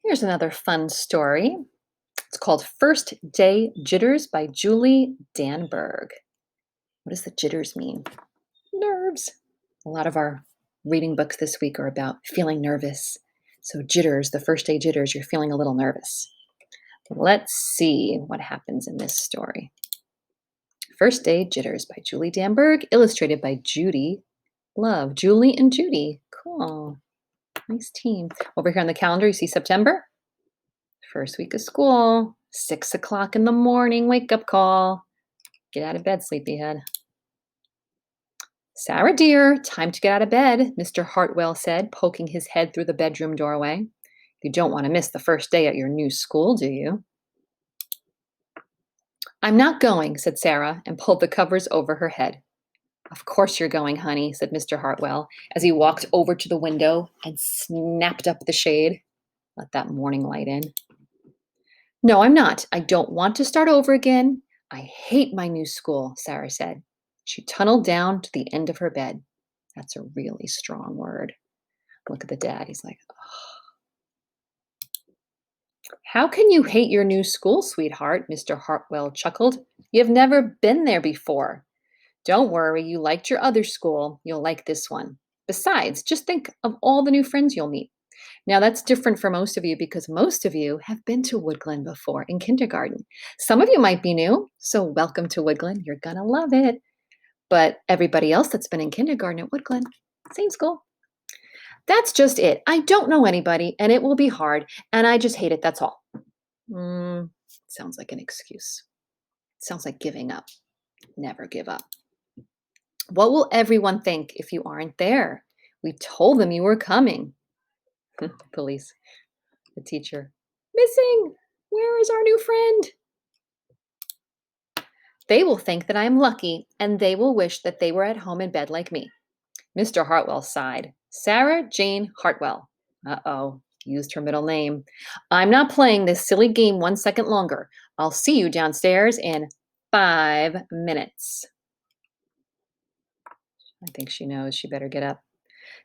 Here's another fun story. It's called First Day Jitters by Julie Danberg. What does the jitters mean? Nerves. A lot of our reading books this week are about feeling nervous. So, jitters, the first day jitters, you're feeling a little nervous. Let's see what happens in this story. First Day Jitters by Julie Danberg, illustrated by Judy Love. Julie and Judy. Cool. Nice team. Over here on the calendar, you see September. First week of school, 6 o'clock in the morning, wake up call. Get out of bed, sleepyhead. Sarah, dear, time to get out of bed, Mr. Hartwell said, poking his head through the bedroom doorway. You don't want to miss the first day at your new school, do you? I'm not going, said Sarah, and pulled the covers over her head. Of course you're going, honey, said Mr. Hartwell, as he walked over to the window and snapped up the shade. Let that morning light in. No, I'm not. I don't want to start over again. I hate my new school, Sarah said. She tunneled down to the end of her bed. That's a really strong word. Look at the dad. He's like, how can you hate your new school, sweetheart? Mr. Hartwell chuckled. You've never been there before. Don't worry, you liked your other school. You'll like this one. Besides, just think of all the new friends you'll meet. Now, that's different for most of you because most of you have been to Woodglen before in kindergarten. Some of you might be new, so welcome to Woodglen. You're going to love it. But everybody else that's been in kindergarten at Woodglen, same school. That's just it. I don't know anybody, and it will be hard, and I just hate it. That's all. Sounds like an excuse. Sounds like giving up. Never give up. What will everyone think if you aren't there? We told them you were coming. Police. The teacher. Missing! Where is our new friend? They will think that I am lucky, and they will wish that they were at home in bed like me. Mr. Hartwell sighed. Sarah Jane Hartwell. Uh-oh, used her middle name. I'm not playing this silly game 1 second longer. I'll see you downstairs in 5 minutes. I think she knows she better get up.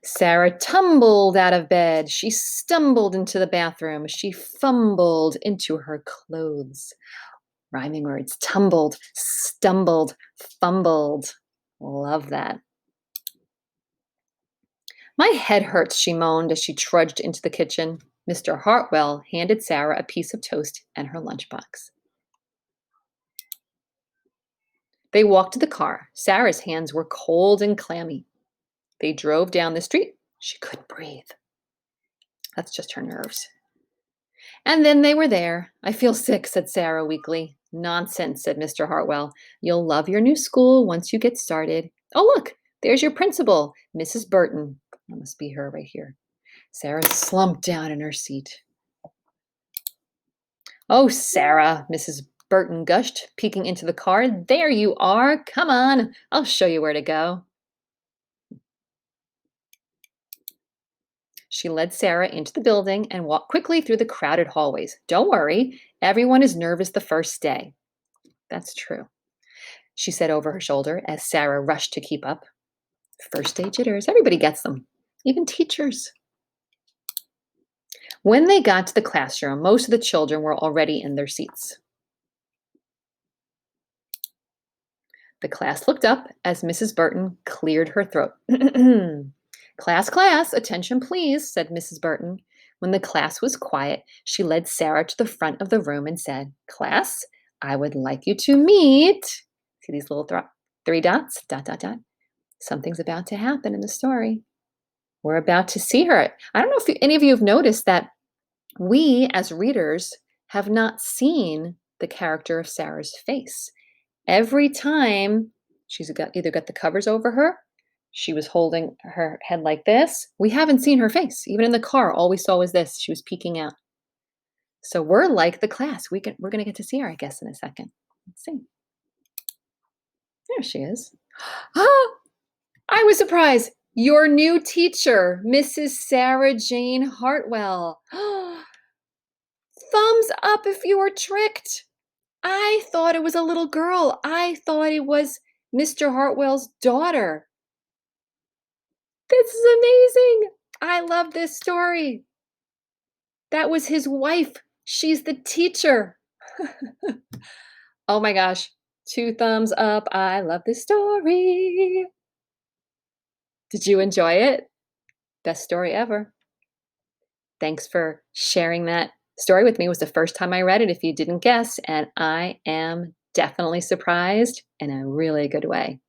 Sarah tumbled out of bed. She stumbled into the bathroom. She fumbled into her clothes. Rhyming words. Tumbled, stumbled, fumbled. Love that. My head hurts, she moaned as she trudged into the kitchen. Mr. Hartwell handed Sarah a piece of toast and her lunchbox. They walked to the car. Sarah's hands were cold and clammy. They drove down the street. She couldn't breathe. That's just her nerves. And then they were there. I feel sick, said Sarah weakly. Nonsense, said Mr. Hartwell. You'll love your new school once you get started. Oh, look, there's your principal, Mrs. Burton. That must be her right here. Sarah slumped down in her seat. Oh, Sarah, Mrs. Burton gushed, peeking into the car. There you are. Come on, I'll show you where to go. She led Sarah into the building and walked quickly through the crowded hallways. Don't worry, everyone is nervous the first day. That's true, she said over her shoulder as Sarah rushed to keep up. First day jitters, everybody gets them, even teachers. When they got to the classroom, most of the children were already in their seats. The class looked up as Mrs. Burton cleared her throat. Class, attention please, said Mrs. Burton. When the class was quiet, she led Sarah to the front of the room and said, Class, I would like you to meet. See these little 3 dots? ... Something's about to happen in the story. We're about to see her. I don't know if any of you have noticed that we, as readers, have not seen the character of Sarah's face. Every time she's either got the covers over her, she was holding her head like this. We haven't seen her face. Even in the car, all we saw was this. She was peeking out. So we're like the class. We're going to get to see her, I guess, in a second. Let's see. There she is. Ah, I was surprised. Your new teacher, Mrs. Sarah Jane Hartwell. Thumbs up if you were tricked. I thought it was a little girl. I thought it was Mr. Hartwell's daughter. This is amazing. I love this story. That was his wife. She's the teacher. Oh my gosh. 2 thumbs up. I love this story. Did you enjoy it? Best story ever. Thanks for sharing that story with me. It was the first time I read it, if you didn't guess, and I am definitely surprised in a really good way.